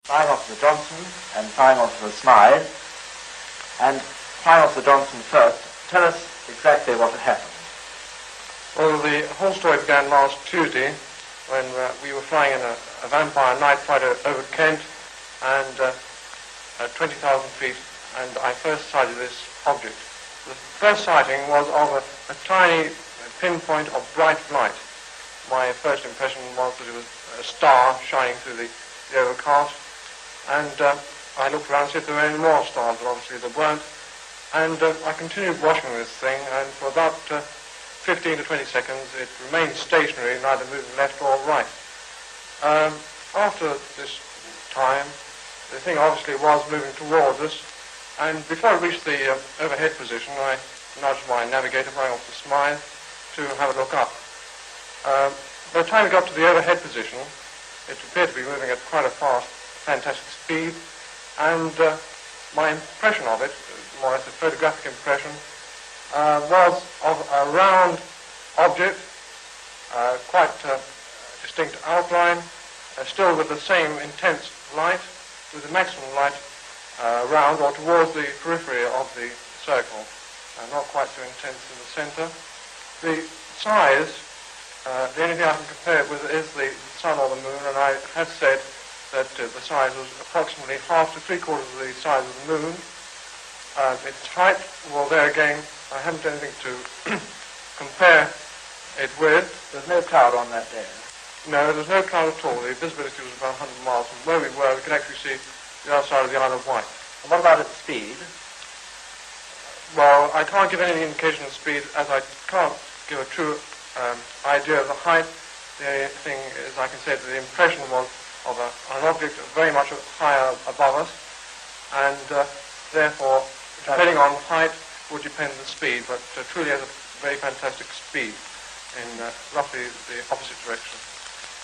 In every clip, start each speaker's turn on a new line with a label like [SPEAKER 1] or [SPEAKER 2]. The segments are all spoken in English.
[SPEAKER 1] Flying Officer Johnson and Flying Officer Smythe. And Flying Officer Johnson first, tell us exactly what had happened.
[SPEAKER 2] Well, the whole story began last Tuesday when we were flying in a vampire night flight over Kent and at 20,000 feet, and I first sighted this object. The first sighting was of a tiny pinpoint of bright light. My first impression was that it was a star shining through the overcast, and I looked around to see if there were any more stars, but obviously there weren't. And I continued watching this thing, and for about 15 to 20 seconds it remained stationary, neither moving left or right. After this time, the thing obviously was moving towards us, and before it reached the overhead position, I nudged my navigator, Flying Officer Smythe, to have a look up. By the time it got to the overhead position, it appeared to be moving at quite a fast, fantastic speed, and my impression of it, more or less a photographic impression, was of a round object, quite distinct outline, still with the same intense light, with the maximum light round or towards the periphery of the circle, not quite so intense in the center. The size, the only thing I can compare it with is the sun or the moon, and I have said that the size was approximately half to three-quarters of the size of the moon. Its height, well, there again, I haven't anything to compare it with.
[SPEAKER 1] There's no cloud on that day?
[SPEAKER 2] No, there's no cloud at all. The visibility was about 100 miles. From where we were, we could actually see the other side of the Isle of Wight.
[SPEAKER 1] And what about its speed?
[SPEAKER 2] Well, I can't give any indication of speed, as I can't give a true idea of the height. The only thing is I can say that the impression was of an object very much higher above us, and therefore, depending on height, would depend on the speed, but truly has a very fantastic speed in roughly the opposite direction.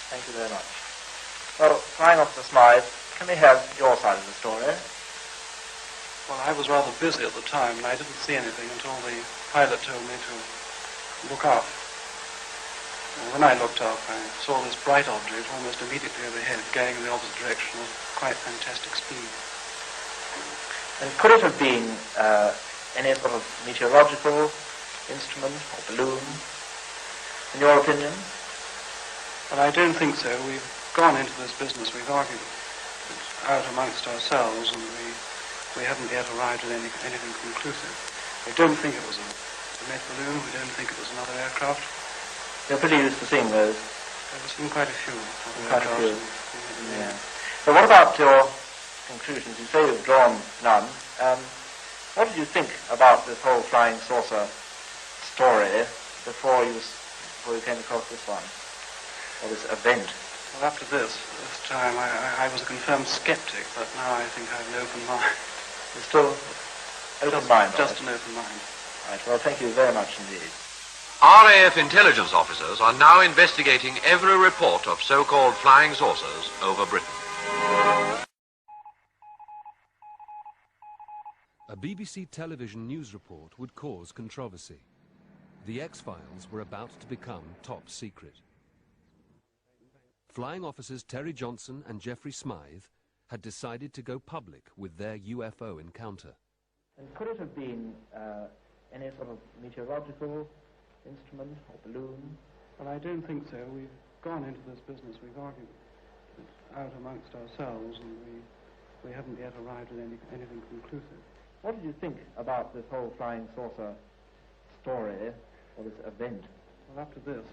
[SPEAKER 1] Thank you very much. Well, Flying Officer Smythe, can we have your side of the story?
[SPEAKER 3] Well, I was rather busy at the time, and I didn't see anything until the pilot told me to look up. Well, when I looked up, I saw this bright object almost immediately overhead, going in the opposite direction with quite fantastic speed.
[SPEAKER 1] And could it have been any sort of meteorological instrument or balloon, in your opinion?
[SPEAKER 3] Well, I don't think so. We've gone into this business, we've argued it out amongst ourselves, and we haven't yet arrived at anything conclusive. We don't think it was a meth balloon, we don't think it was another aircraft.
[SPEAKER 1] You're pretty used to seeing those?
[SPEAKER 3] I've seen quite a few.
[SPEAKER 1] Quite a few. Yeah. So what about your conclusions? You say you've drawn none. What did you think about this whole flying saucer story before you came across this one, or this event?
[SPEAKER 3] Well, up to this time, I was a confirmed skeptic, but now I think I have an open mind.
[SPEAKER 1] You're still open mind?
[SPEAKER 3] Just an open mind.
[SPEAKER 1] Right. Well, thank you very much indeed.
[SPEAKER 4] RAF intelligence officers are now investigating every report of so-called flying saucers over Britain.
[SPEAKER 5] A BBC television news report would cause controversy. The X-Files were about to become top secret. Flying officers Terry Johnson and Geoffrey Smythe had decided to go public with their UFO encounter.
[SPEAKER 1] And could it have been any sort of meteorological instrument or balloon?
[SPEAKER 3] Well, I don't think so. We've gone into this business, we've argued it out amongst ourselves, and we haven't yet arrived at anything conclusive.
[SPEAKER 1] What did you think about this whole flying saucer story, or this event?
[SPEAKER 3] Well, up to this